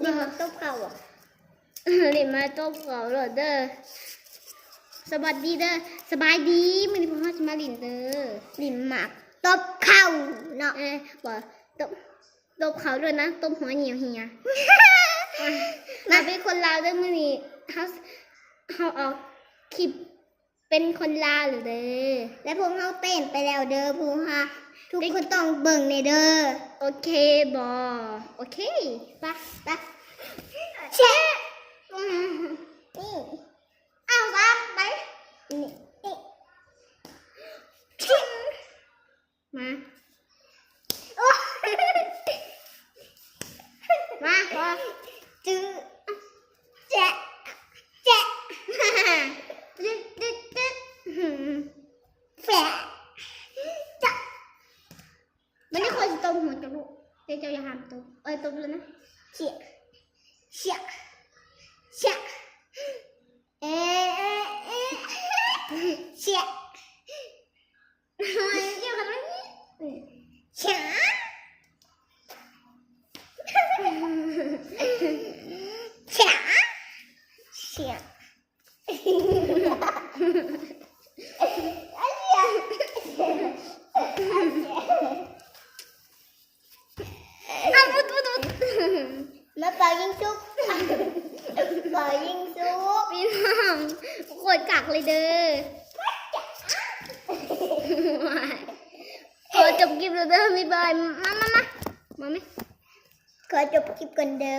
ลินมาต้มเข่าอ่ะ ลินมาต้มเขาเหรอเด้อสวัสดีเด้อสบายดีมันนี่พ่อจะมาลินเด้อ ลินหมักต้มเข่าเนาะ บอกต้มเขาด้วยนะต้มหัวเหนียวเฮียมาเป็นคนลาวเด้อมันนี่เขาออกคลิปเป็นคนลาวหรือเด้อ และพวกเราเต้นไปแล้วเด้อพวกฮะทุกคนต้องเบิ่งในเด้อ โอเคบอโอเคปะ แชะนี่เอาซ้ำไปนี่ชิง มา โอ้ มาพอ จื้อแจ๊ะแจ๊ะ ดึ๊ดดึ๊ดดึ๊ด แฝะจ๊ะ มันนี่คอยจะต้มหัวจะลูกเดี๋ยวเจ้าอย่าห้ามต้มต้มเลยนะ เชี่ยเชี่ยเชี่ยเอ๊ะเชี่ย เดี๋ยวกันนะนี่ เชี่ยเชี่ยเชี่ยอ้าวปุ๊บมาเป่ายิงชุบเป่ายิงชุบ พี่น้องโคตรกักเลยเด้อขอจบคลิปแล้วเด้อบ๊ายบายมาไหม ขอจบคลิปก่อนเดิม